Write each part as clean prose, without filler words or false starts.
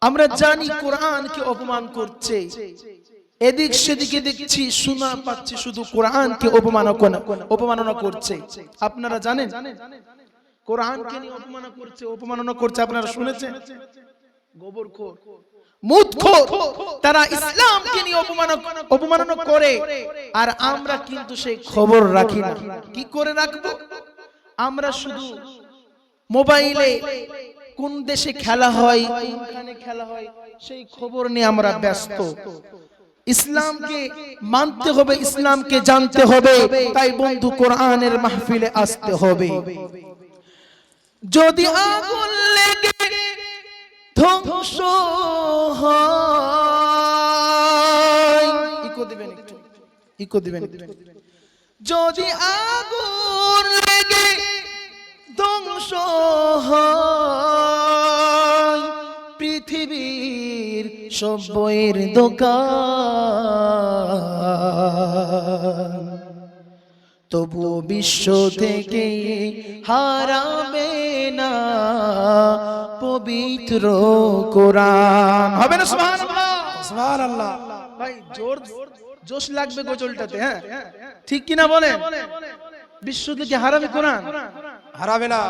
আমরা জানি কোরআনকে অপমান করছে, এদিক সেদিকে দেখছি শোনা পাচ্ছি শুধু কোরআনকে অপমাননা করছে। আপনারা জানেন কোরআনকে নিয়ে অপমাননা করছে, আপনারা শুনেছেন? গোবরখোর, মুদখোর, তারা ইসলামকে নিয়ে অপমাননা করে, আর আমরা কিন্তু সেই খবর রাখি না। কি করে রাখবো? আমরা শুধু মোবাইলে কোন দেশে খেলা হয়, কোনখানে খেলা হয়, সেই খবর নিয়ে আমরা ব্যস্ত। ইসলামকে মানতে হবে, ইসলামকে জানতে হবে, তাই বন্ধু কোরআনের মাহফিলে আসতে হবে। যদি আগুন লেগে ধ্বংস হয়, ইকো দিবেন। যদি আগুন লেগে ধ্বংস হয় পৃথিবীর সব বইয়ের দোকান, তবু বিশ্ব থেকে হারাবে না পবিত্র কোরআন। হবে না? সুবহানাল্লাহ, সুবহানাল্লাহ। ভাই জোশ লাগবে গজলটাতে, হ্যাঁ ঠিক কিনা বলেন? বিশ্ব থেকে হারাবে কোরআন? হারাবে না।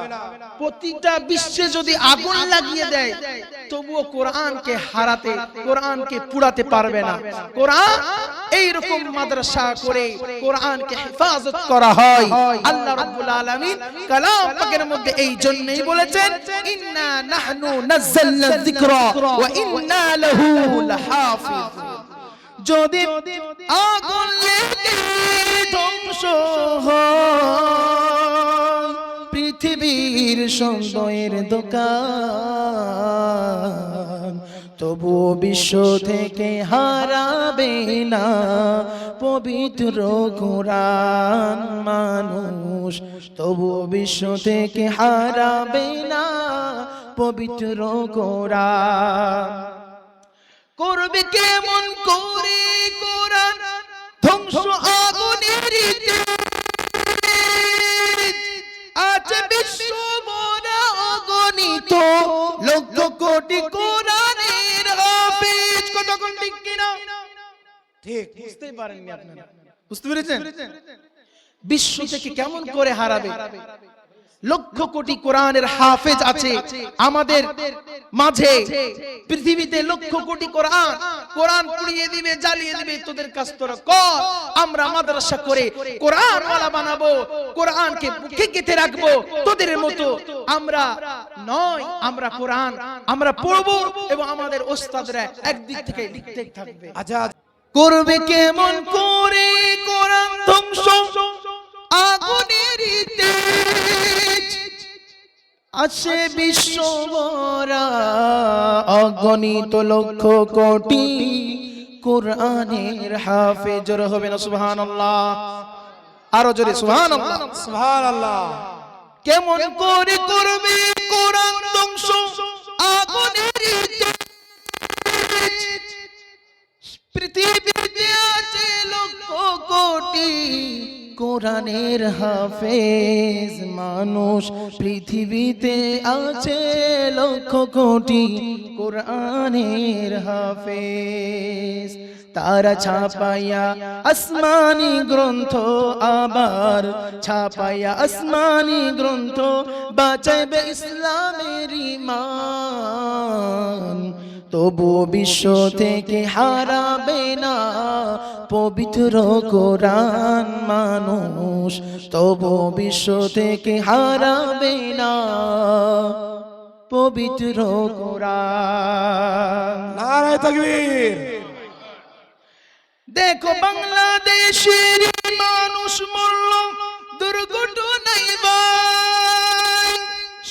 প্রতিটা বিশ্বে যদি আগুন লাগিয়ে দেয় তবুও কোরআনকে হারাতে, কোরআনকে পুড়াতে পারবে না। কোরআন এইরকম মাদ্রাসা করে কোরআনকে হেফাজত করা হয়। আল্লাহ রাব্বুল আলামিন কালাম পাকের মধ্যে এই জন্যই বলেছেন, ইন্না নাহনু নাযালনা যিকরা ওয়া ইন্না লাহু লাহাফিজুন। যদি আগুন লেগে ধ্বংস হয় পৃথিবীর সৌন্দর্যের দোকান, তবু বিশ্ব থেকে হারাবে না পবিত্র কোরআন মানুষ, তবু বিশ্ব থেকে হারাবে না পবিত্র কোরআন। করবে কেমন করে কোরআন ধ্বংস আগুনের আজ বিশ্ব ভরা অগণিত লক্ষ কোটি কোরআনের হাফেজ। কত ঠিক কিনা? ঠিক বুঝতে পারেননি আপনারা? বুঝতে পেরেছেন? বিশ্ব থেকে কেমন করে হারাবে? লক্ষ কোটি কোরআনের হাফেজ আছে আমাদের মাঝে, পৃথিবীতে লক্ষ কোটি কোরআন পুড়িয়ে দিবে, জ্বালিয়ে দিবে, তোদের কাজ তোরা কর। আমরা মাদ্রাসা করে কোরআন ওয়ালা বানাবো, কোরআনকে বুকে গেঁথে রাখবো, তোদের মতো আমরা নয়। আমরা কোরআন আমরা পড়বো এবং আমাদের ওস্তাদরা একদিক থেকে লিখতে থাকবে। আচ্ছা, করবে কেমন করে কোরআন ধ্বংস আগুনের তেজ, আছে বিশ্ব ভরা অগণিত লক্ষ কোটি কোরআনের হাফেজ। জোরে হবে না সুবহানাল্লাহ? আরো জোরে সুবহানাল্লাহ, সুবহানাল্লাহ। কেমন করে করবে কোরআন ধ্বংস আগুনের তেজ, পৃথিবীতে আছে লক্ষ কোটি কোরআনের হাফেজ মানুষ, পৃথিবীতে আছে লক্ষ কোটি কোরআনের হাফেজ। তারা ছাপাইয়া আসমানি গ্রন্থ, আবার ছাপাইয়া আসমানি গ্রন্থ, বাঁচাইবে ইসলামের ঈমান, তবু বিশ্ব থেকে হারাবে না পবিত্র কোরআন মানুষ, তবু বিশ্ব থেকে হারাবে না পবিত্র কোরআন। নারায়ে তাকবীর। দেখো বাংলাদেশের মানুষ মরল দুর্ঘটনায় ভাই,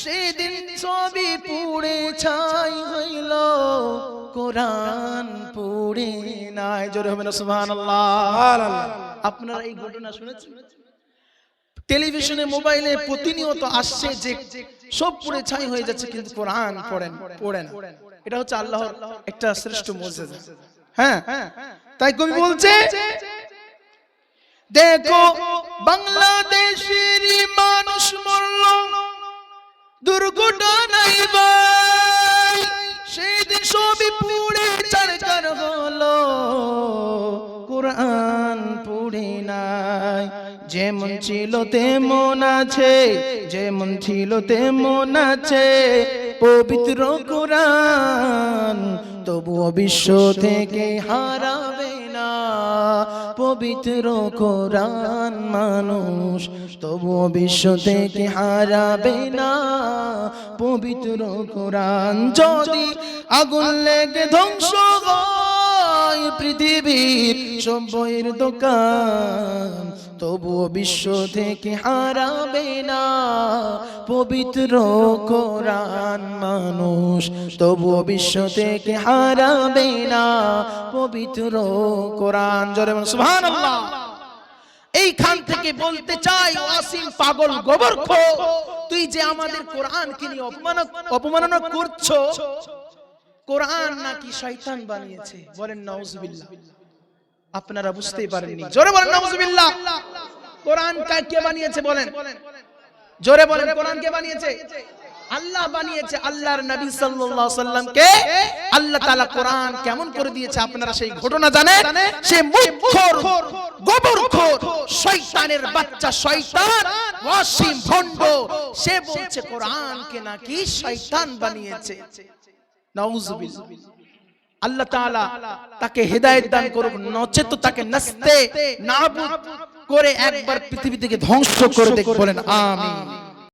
সেদিন সবই পুড়ে ছাই হইল, কোরআন পুড়ে নাই। জোরে হবে না সুবহানাল্লাহ? আপনারা এই ঘটনা শুনেছেন? টেলিভিশনে মোবাইলে প্রতিনিয়ত আসছে যে সব পুড়ে ছাই হয়ে যাচ্ছে, কিন্তু কোরআন পড়ে না। এটা হচ্ছে আল্লাহর একটা শ্রেষ্ঠ মুজিজা। হ্যাঁ, তাই কবি বলছে, দেখো বাংলাদেশের মানুষ মরল দুর্ঘটনায় ভাই, সেই দিন সবই পুড়ে ছারখার হলো, কোরআন পুড়ে নাই। যেমন ছিল তেমন আছে, যেমন ছিল তেমন আছে পবিত্র কোরআন, তবুও বিশ্ব থেকে হারাবে না পবিত্র কোরআন মানুষ, তবুও বিশ্ব থেকে হারাবে না পবিত্র কোরআন। যদি আগুন লেগে ধ্বংস হয় পৃথিবীর সব বইয়ের দোকান, তবুও বিশ্ব থেকে হারাবে না পবিত্র কোরআন মানুষ, তবুও বিশ্ব থেকে হারাবে না পবিত্র কোরআন। জোরে বলুন সুবহানাল্লাহ। এইখান থেকে বলতে চাই, ওয়াসিম পাগল গোবরখোর, তুই যে আমাদের কোরআনকে নিয়ে অপমাননা করছো, কোরআন নাকি শয়তান বানিয়েছে। বলেন নাউজুবিল্লাহ। আপনারা বুঝতেই পারেননি, জোরে বলেন নাউজুবিল্লাহ। কোরআন কে বানিয়েছে বলেন, জোরে বলেন। কোরআন কে বানিয়েছে? আল্লাহ বানিয়েছে। আল্লাহর নবী সাল্লাল্লাহু আলাইহি সাল্লামকে আল্লাহ তাআলা কোরআন কেমন করে দিয়েছে আপনারা সেই ঘটনা জানেন? সে মুখখোর গোবরখোর শয়তানের বাচ্চা শয়তান ওয়াসিম ভণ্ড, সে বলছে কোরআনকে নাকি শয়তান বানিয়েছে। নাউজুবিল্লাহ। আল্লাহ তাআলা তাকে হেদায়েত দান করুক, নচেত তাকে নাস্তে নাবুদ করে একবার পৃথিবী থেকে ধ্বংস করে দেখ। বলেন আমিন।